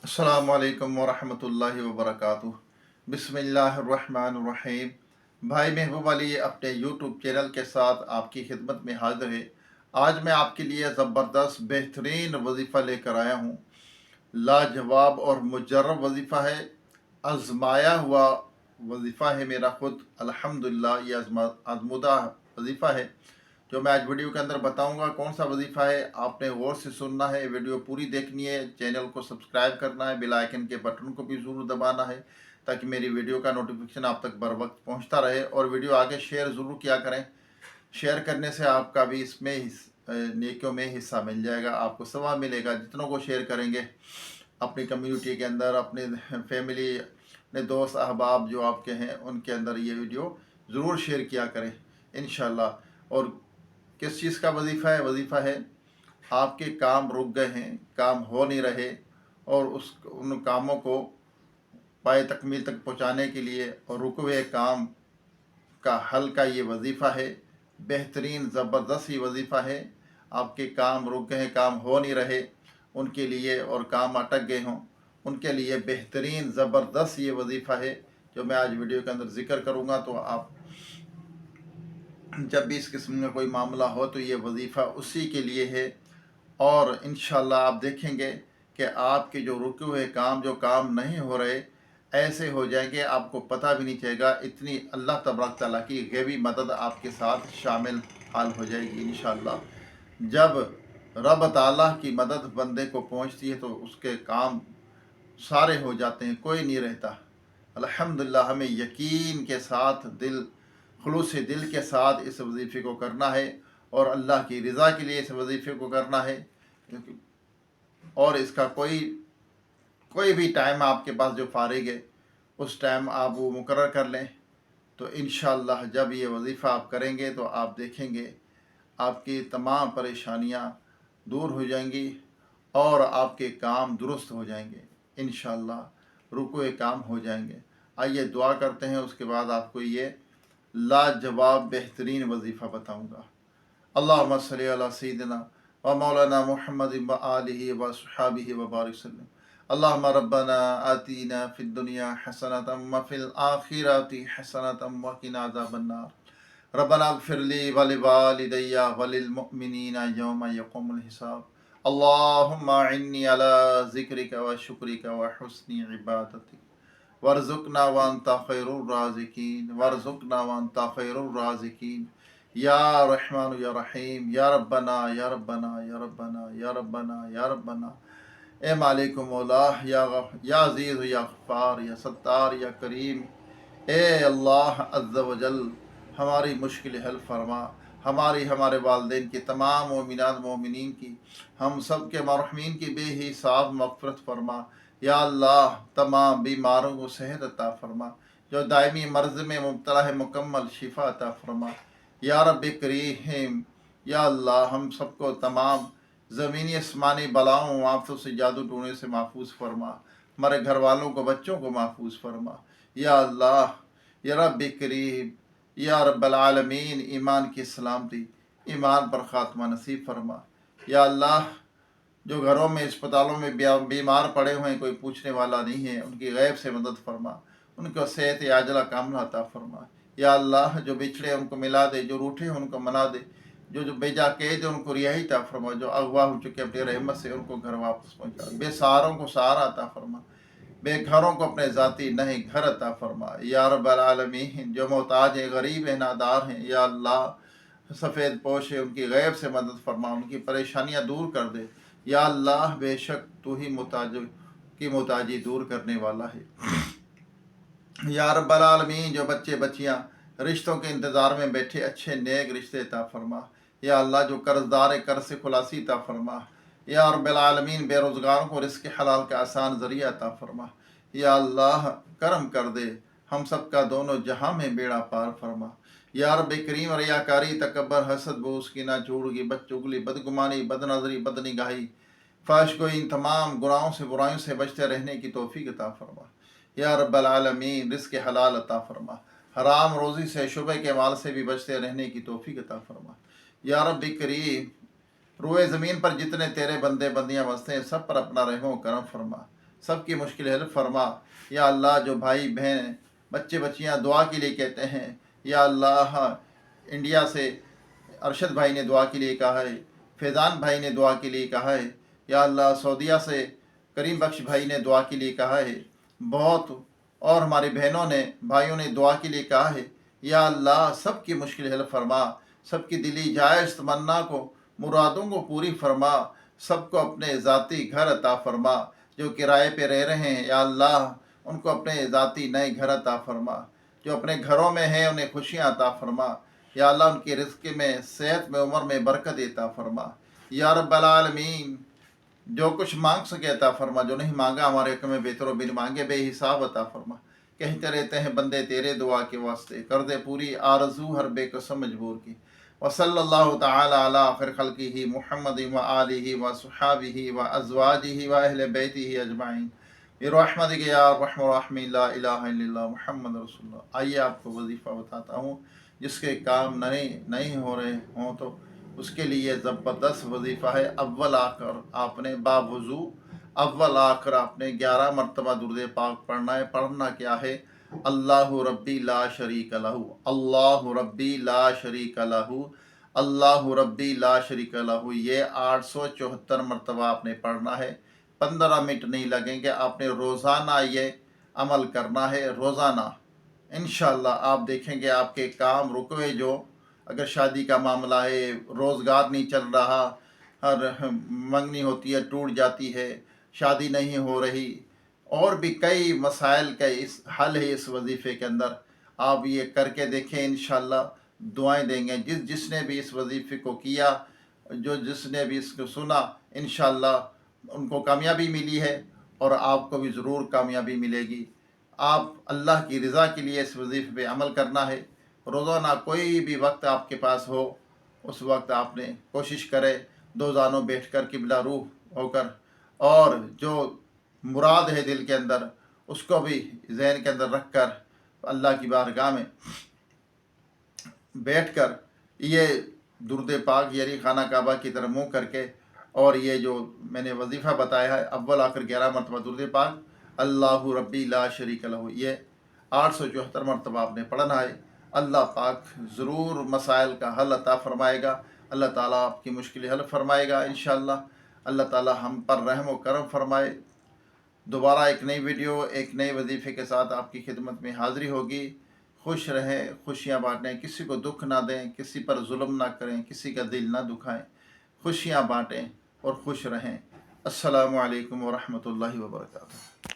अस्सलामु अलैकुम वरहमतुल्लाहि वबरकातुह। बिस्मिल्लाहिर्रहमानिर्रहीम। भाई महबूब अली अपने यूट्यूब चैनल के साथ आपकी खिदमत में हाजिर है। आज मैं आपके लिए ज़बरदस्त बेहतरीन वजीफ़ा लेकर आया हूँ। लाजवाब और मुजर्रब वजीफ़ा है, आजमाया हुआ वजीफ़ा है मेरा खुद। अल्हम्दुलिल्लाह ये आजमुदा वजीफ़ा है जो मैं आज वीडियो के अंदर बताऊंगा। कौन सा वजीफ़ा है आपने गौर से सुनना है, वीडियो पूरी देखनी है, चैनल को सब्सक्राइब करना है, बेल आइकन के बटन को भी ज़रूर दबाना है ताकि मेरी वीडियो का नोटिफिकेशन आप तक बर वक्त पहुँचता रहे। और वीडियो आगे शेयर ज़रूर किया करें। शेयर करने से आपका भी इसमें नेकियों में हिस्सा मिल जाएगा, आपको सवाब मिलेगा। जितनों को शेयर करेंगे अपनी कम्युनिटी के अंदर, अपने फैमिली, अपने दोस्त अहबाब जो आपके हैं उनके अंदर ये वीडियो ज़रूर शेयर किया करें इंशाल्लाह। और किस चीज़ का वजीफ़ा है? वजीफ़ा है आपके काम रुक गए हैं, काम हो नहीं रहे, और उन कामों को पाए तकमील तक पहुंचाने के लिए और रुके हुए काम का हल का ये वजीफ़ा है। बेहतरीन ज़बरदस्त ही वजीफ़ा है। आपके काम रुक गए हैं, काम हो नहीं रहे उनके लिए, और काम अटक गए हों उनके लिए बेहतरीन ज़बरदस्त ये वजीफ़ा है जो मैं आज वीडियो के अंदर ज़िक्र करूँगा। तो आप जब भी इस किस्म का कोई मामला हो तो ये वजीफ़ा उसी के लिए है। और इंशाल्लाह आप देखेंगे कि आपके जो रुके हुए काम, जो काम नहीं हो रहे, ऐसे हो जाएंगे, आपको पता भी नहीं चलेगा। इतनी अल्लाह तबारक तआला की गैबी मदद आपके साथ शामिल हाल हो जाएगी इंशाल्लाह। जब रब ताला की मदद बंदे को पहुंचती है तो उसके काम सारे हो जाते हैं, कोई नहीं रहता। अल्हम्दुलिल्लाह हमें यकीन के साथ, खुलूस दिल के साथ इस वजीफ़े को करना है और अल्लाह की रज़ा के लिए इस वजीफ़े को करना है। और इसका कोई भी टाइम आपके पास जो फारिग है उस टाइम आप वो मुकर्रर कर लें, तो इंशाअल्लाह जब ये वजीफ़ा आप करेंगे तो आप देखेंगे आपकी तमाम परेशानियां दूर हो जाएंगी और आपके काम दुरुस्त हो जाएंगे इंशाअल्लाह। रुके हुए काम हो जाएंगे। आइए दुआ करते हैं, उसके बाद आपको ये लाजवाब बेहतरीन वजीफ़ा बताऊंगा। अल्लाहुम्मा सल्ली अला सय्यिदिना व मौलाना मुहम्मद व आलिहि व अस्हाबिहि व बारिक वसल्लम। अल्लाहुम्मा रब्बना आतीना फिद दुनिया हसनतम व फिल आखिरति हसनतम व क़िना अज़ाबन्नार। रब्बना इग़फ़िर ली व लिवालिदैया व लिलमुमिनीना यौमा यक़ूमुल हिसाब। अल्लाहुम्मा इन्नी अला ज़िक्रिका व शुक्रिका व हुस्नि इबादतिक वर्ज़ुक़ना व अंता खैरुर राज़िकीन, वर्ज़ुक़ना व अंता खैरुर राज़िकीन। या रहमान या रहीम, या रब्बना या रब्बना या रब्बना या रब्बना या रब्बना। ए मालिक मौला, या अज़ीज़ या गफ़्फ़ार या सत्तार या करीम। ए अल्लाह अज़्ज़ व जल, हमारी मुश्किल हल फरमा, हमारी, हमारे वालिदैन की, तमाम मोमिनात मोमिनीन की, हम सब के मरहूमीन की बेहिसाब मग़फ़िरत फरमा। या अल्लाह तमाम बीमारों को सेहत अता फरमा, जो दायमी मर्ज़ में मुब्तला है मुकम्मल शिफा अता फरमा। या रब करीम, या अल्लाह हम सबको तमाम ज़मीनी आसमानी बलाओं आफ़तों से, जादू टोने से महफूज फरमा। हमारे घर वालों को, बच्चों को महफूज फरमा। या अल्लाह, या रब करीम, या रब्बल आलमीन, ईमान की सलामती, ईमान पर ख़ात्मा नसीब फरमा। या अल्लाह, जो घरों में, अस्पतालों में बीमार पड़े हुए हैं, कोई पूछने वाला नहीं है, उनकी गैब से मदद फरमा, उनको सेहत आजला कामना अता फरमा। या अल्लाह, जो बिछड़े उनको मिला दे, जो रूठे हैं उनको मना दे, जो बेजा कैद है उनको रिहाई अता फरमा, जो अगवा हो चुके अपनी रहमत से उनको घर वापस पहुँचा, बेसहारों को सहारा अता फरमा, बेघरों को अपने ज़ाती नए घर अता फरमा। या रब्बल आलमीन, जो मोहताज हैं, गरीब हैं, नादार हैं, या अल्लाह सफ़ेद पोश है, उनकी गैब से मदद फरमा, उनकी परेशानियाँ दूर कर दे। या अल्लाह, बेशक तू ही मोहताजी दूर करने वाला है। या रब्बल आलमीन, जो बच्चे बच्चियाँ रिश्तों के इंतज़ार में बैठे, अच्छे नेक रिश्ते अता फरमा। या अल्लाह, जो कर्ज़दार कर्ज से खुलासी अता फरमा। या रब्बल आलमीन, बेरोज़गारों को रिज़्क़ हलाल का आसान ज़रिया अता फरमा। या अल्लाह, करम कर दे, हम सब का दोनों जहां में बेड़ा पार फरमा। या रब करीम, रियाकारी, तकब्बर, हसद, बोस, कीना, झूठ, गिबत, चुगली, बदगुमानी, बदनज़री, बदनिगाही, फ़ाहिश गोई, इन तमाम गुनाहों से, बुराइयों से बचते रहने की तौफीक अता फरमा। या रब्बल आलमीन, रिज़्क़ हलाल अता फरमा, हराम रोज़ी से, शुबह के माल से भी बचते रहने की तौफीक अता फरमा। या रब करीम, रुए ज़मीन पर जितने तेरे बंदे बंदियाँ बसते हैं, सब पर अपना रहमो करम फरमा, سب کی مشکل حل فرما۔ یا اللہ جو بھائی بہن بچے بچیاں دعا کے لیے کہتے ہیں، یا اللہ انڈیا سے ارشد بھائی نے دعا کے لیے کہا ہے، فیضان بھائی نے دعا کے لیے کہا ہے، یا اللہ سعودیہ سے کریم بخش بھائی نے دعا کے لیے کہا ہے، بہت اور ہماری بہنوں نے بھائیوں نے دعا کے لیے کہا ہے۔ یا اللہ سب کی مشکل حل فرما، سب کی دلی جائز تمنا کو مرادوں کو پوری فرما، سب کو اپنے ذاتی گھر عطا فرما۔ جو کرائے پہ رہ رہے ہیں یا اللہ ان کو اپنے ذاتی نئے گھر عطا فرما، جو اپنے گھروں میں ہیں انہیں خوشیاں عطا فرما، یا اللہ ان کی رزق میں صحت میں عمر میں برکت عطا فرما۔ یا رب العالمین جو کچھ مانگ سکے عطا فرما، جو نہیں مانگا ہمارے حق میں بہتر و بن مانگے بے حساب عطا فرما۔ کہتے رہتے ہیں بندے تیرے دعا کے واسطے، کر دے پوری آرزو ہر بے قسم مجبور کی۔ وصلی اللہ تعالی علی آخر خلقہ محمد و آلہ و صحابہ و ازواجہ و اہل بیتہ اجمعین برحمتک یا ارحم الراحمین لا الہ الا اللہ محمد رسول اللہ۔ آئیے آپ کو وظیفہ بتاتا ہوں، جس کے کام نہیں ہو رہے ہوں تو اس کے لیے زبردست وظیفہ ہے۔ اول آ کر آپ نے باوضو اول آ کر آپ نے 11 مرتبہ درود پاک پڑھنا ہے۔ پڑھنا کیا ہے؟ اللہ ربی لا شریک لہ، اللہ ربی لا شریک لہ، اللہ ربی لا شریک لہ، یہ 874 مرتبہ آپ نے پڑھنا ہے۔ 15 منٹ نہیں لگیں گے، آپ نے روزانہ یہ عمل کرنا ہے، روزانہ۔ انشاءاللہ آپ دیکھیں گے آپ کے کام رکوے، جو اگر شادی کا معاملہ ہے، روزگار نہیں چل رہا، ہر منگنی ہوتی ہے ٹوٹ جاتی ہے، شادی نہیں ہو رہی، اور بھی کئی مسائل کا اس حل ہے اس وظیفے کے اندر۔ آپ یہ کر کے دیکھیں، انشاءاللہ دعائیں دیں گے۔ جس نے بھی اس وظیفے کو کیا، جس نے بھی اس کو سنا، انشاءاللہ ان کو کامیابی ملی ہے، اور آپ کو بھی ضرور کامیابی ملے گی۔ آپ اللہ کی رضا کے لیے اس وظیفے پہ عمل کرنا ہے۔ روزانہ کوئی بھی وقت آپ کے پاس ہو، اس وقت آپ نے کوشش کرے دو زانوں بیٹھ کر قبلہ روح ہو کر، اور جو مراد ہے دل کے اندر اس کو بھی ذہن کے اندر رکھ کر اللہ کی بارگاہ میں بیٹھ کر یہ درود پاک یعنی خانہ کعبہ کی طرف منہ کر کے، اور یہ جو میں نے وظیفہ بتایا ہے اول آخر 11 مرتبہ درود پاک اللہ ربی لا شریک لہ، یہ 874 مرتبہ آپ نے پڑھنا ہے۔ اللہ پاک ضرور مسائل کا حل عطا فرمائے گا، اللہ تعالیٰ آپ کی مشکل حل فرمائے گا انشاءاللہ۔ اللہ تعالیٰ ہم پر رحم و کرم فرمائے۔ دوبارہ ایک نئی ویڈیو ایک نئے وظیفے کے ساتھ آپ کی خدمت میں حاضری ہوگی۔ خوش رہیں، خوشیاں بانٹیں، کسی کو دکھ نہ دیں، کسی پر ظلم نہ کریں، کسی کا دل نہ دکھائیں، خوشیاں بانٹیں اور خوش رہیں۔ السلام علیکم ورحمۃ اللہ وبرکاتہ۔